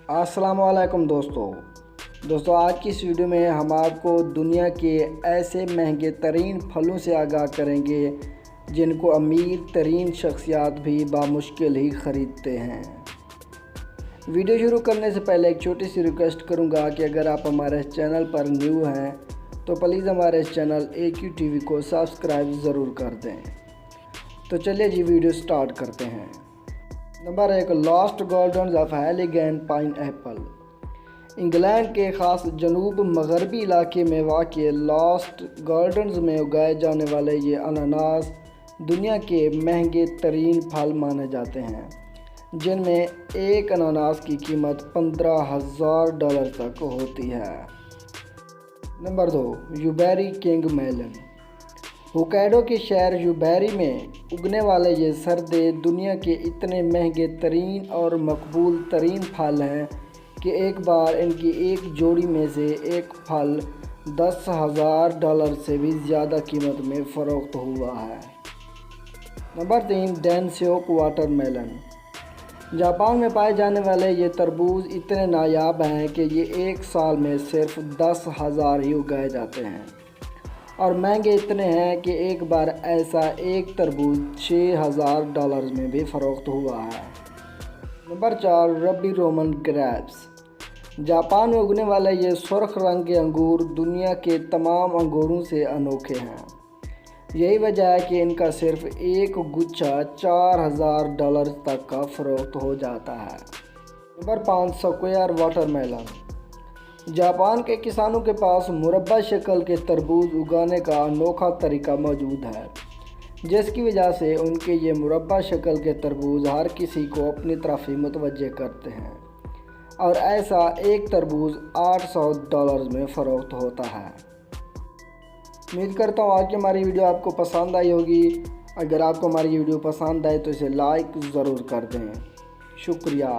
السلام علیکم دوستو آج کی اس ویڈیو میں ہم آپ کو دنیا کے ایسے مہنگے ترین پھلوں سے آگاہ کریں گے جن کو امیر ترین شخصیات بھی بامشکل ہی خریدتے ہیں۔ ویڈیو شروع کرنے سے پہلے ایک چھوٹی سی ریکویسٹ کروں گا کہ اگر آپ ہمارے چینل پر نیو ہیں تو پلیز ہمارے چینل AQ TV کو سبسکرائب ضرور کر دیں۔ تو چلیے ویڈیو سٹارٹ کرتے ہیں۔ نمبر 1، last gardens of Heligan pineapple. England کے خاص جنوب مغربی علاقے میں واقع لاسٹ گارڈنز میں اگائے جانے والے یہ اناناس دنیا کے مہنگے ترین پھل مانے جاتے ہیں، جن میں ایک اناناس کی قیمت $15,000 تک ہوتی ہے۔ نمبر 2، یوبیری کنگ میلن۔ ہوکائیڈو کے شہر یوبیری میں اگنے والے یہ سردے دنیا کے اتنے مہنگے ترین اور مقبول ترین پھل ہیں کہ ایک بار ان کی ایک جوڑی میں سے ایک پھل $10,000 سے بھی زیادہ قیمت میں فروخت ہوا ہے۔ نمبر 3، ڈینسیوک واٹر میلن۔ جاپان میں پائے جانے والے یہ تربوز اتنے نایاب ہیں کہ یہ ایک سال میں صرف 10,000 ہی اگائے جاتے ہیں، اور مہنگے اتنے ہیں کہ ایک بار ایسا ایک تربوز $6,000 میں بھی فروخت ہوا ہے۔ نمبر 4، ربی رومن گریپس۔ جاپان میں اگنے والے یہ سرخ رنگ کے انگور دنیا کے تمام انگوروں سے انوکھے ہیں، یہی وجہ ہے کہ ان کا صرف ایک گچھا $4,000 تک کا فروخت ہو جاتا ہے۔ Number 5، square water melon. Japan کے کسانوں کے پاس مربع شکل کے تربوز اگانے کا انوکھا طریقہ موجود ہے، جس کی وجہ سے ان کے یہ مربع شکل کے تربوز ہر کسی کو اپنی طرف ہی متوجہ کرتے ہیں، اور ایسا ایک تربوز $800 میں فروخت ہوتا ہے۔ امید کرتا ہوں آج کی ہماری ویڈیو آپ کو پسند آئی ہوگی۔ اگر آپ کو ہماری ویڈیو پسند آئے تو اسے لائک ضرور کر دیں۔ شکریہ۔